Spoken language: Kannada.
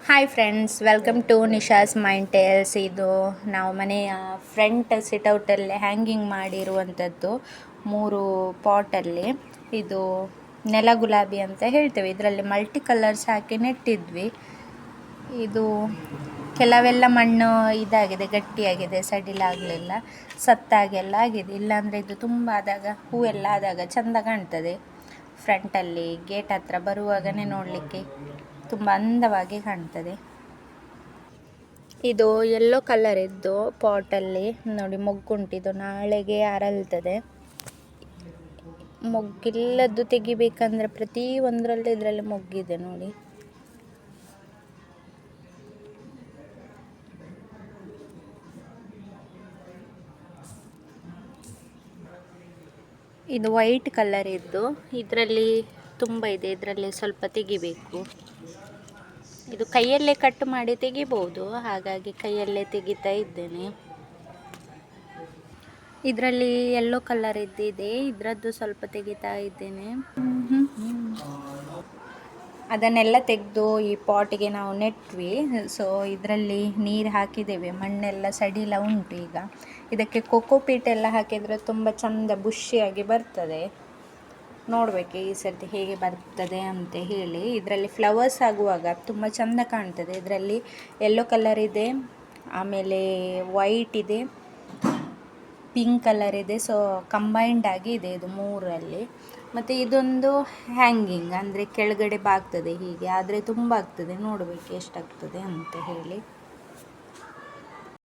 Hi friends, welcome to Nisha's mind tales. ಇದು ನಾವು ಮನೆಯ ಫ್ರಂಟ್ ಸಿಟೌಟಲ್ಲಿ ಹ್ಯಾಂಗಿಂಗ್ ಮಾಡಿರುವಂಥದ್ದು 3 ಪಾಟಲ್ಲಿ. ಇದು ನೆಲ ಗುಲಾಬಿ ಅಂತ ಹೇಳ್ತೇವೆ. ಇದರಲ್ಲಿ ಮಲ್ಟಿ ಕಲರ್ಸ್ ಹಾಕಿ ನೆಟ್ಟಿದ್ವಿ. ಇದು ಕೆಲವೆಲ್ಲ ಮಣ್ಣು ಇದಾಗಿದೆ, ಗಟ್ಟಿಯಾಗಿದೆ, ಸಡಿಲಾಗಲಿಲ್ಲ, ಸತ್ತಾಗೆಲ್ಲ ಆಗಿದೆ. ಇಲ್ಲಾಂದರೆ ಇದು ತುಂಬ ಆದಾಗ, ಹೂವೆಲ್ಲ ಆದಾಗ ಚೆಂದ ಕಾಣ್ತದೆ. ಫ್ರಂಟಲ್ಲಿ ಗೇಟ್ ಹತ್ರ ಬರುವಾಗನೇ ನೋಡಲಿಕ್ಕೆ ತುಂಬ ಅಂದವಾಗಿ ಕಾಣ್ತದೆ. ಇದು ಯೆಲ್ಲೋ ಕಲರ್ ಇದ್ದು ಪಾಟಲ್ಲಿ ನೋಡಿ, ಮೊಗ್ಗುಂಟಿದು, ನಾಳೆಗೆ ಅರಳ್ತದೆ. ಮೊಗ್ಗಿಲ್ಲದ್ದು ತೆಗಿಬೇಕಂದ್ರೆ ಪ್ರತಿ ಒಂದರಲ್ಲಿ ಇದರಲ್ಲಿ ಮೊಗ್ಗಿದೆ ನೋಡಿ. ಇದು ವೈಟ್ ಕಲರ್ ಇದ್ದು ಇದರಲ್ಲಿ ತುಂಬ ಇದೆ, ಇದರಲ್ಲಿ ಸ್ವಲ್ಪ ತೆಗಿಬೇಕು. ಇದು ಕೈಯಲ್ಲೇ ಕಟ್ ಮಾಡಿ ತೆಗಿಬಹುದು, ಹಾಗಾಗಿ ಕೈಯಲ್ಲೇ ತೆಗಿತಾ ಇದ್ದೇನೆ. ಇದರಲ್ಲಿ ಯೆಲ್ಲೋ ಕಲರ್ ಇದ್ದಿದೆ, ಇದರದ್ದು ಸ್ವಲ್ಪ ತೆಗಿತಾ ಇದ್ದೇನೆ. ಅದನ್ನೆಲ್ಲ ತೆಗೆದು ಈ ಪಾಟಿಗೆ ನಾವು ನೆಟ್ವಿ. ಸೊ ಇದರಲ್ಲಿ ನೀರು ಹಾಕಿದ್ದೇವೆ, ಮಣ್ಣೆಲ್ಲ ಸಡಿಲ ಉಂಟು. ಈಗ ಇದಕ್ಕೆ ಕೊಕೋಪೀಟ್ ಎಲ್ಲ ಹಾಕಿದರೆ ತುಂಬ ಚೆಂದ ಬುಷಿಯಾಗಿ ಬರ್ತದೆ. ನೋಡಬೇಕು ಈ ಸರ್ತಿ ಹೇಗೆ ಬರ್ತದೆ ಅಂತ ಹೇಳಿ. ಇದರಲ್ಲಿ ಫ್ಲವರ್ಸ್ ಆಗುವಾಗ ತುಂಬ ಚೆಂದ ಕಾಣ್ತದೆ. ಇದರಲ್ಲಿ ಯೆಲ್ಲೋ ಕಲರ್ ಇದೆ, ಆಮೇಲೆ ವೈಟ್ ಇದೆ, ಪಿಂಕ್ ಕಲರ್ ಇದೆ. ಸೊ ಕಂಬೈಂಡ್ ಆಗಿ ಇದೆ ಇದು 3ರಲ್ಲಿ. ಮತ್ತು ಇದೊಂದು ಹ್ಯಾಂಗಿಂಗ್ ಅಂದರೆ ಕೆಳಗಡೆ ಬಾಗ್ತದೆ ಹೀಗೆ, ಆದರೆ ತುಂಬ ಆಗ್ತದೆ. ನೋಡಬೇಕು ಎಷ್ಟಾಗ್ತದೆ ಅಂತ ಹೇಳಿ.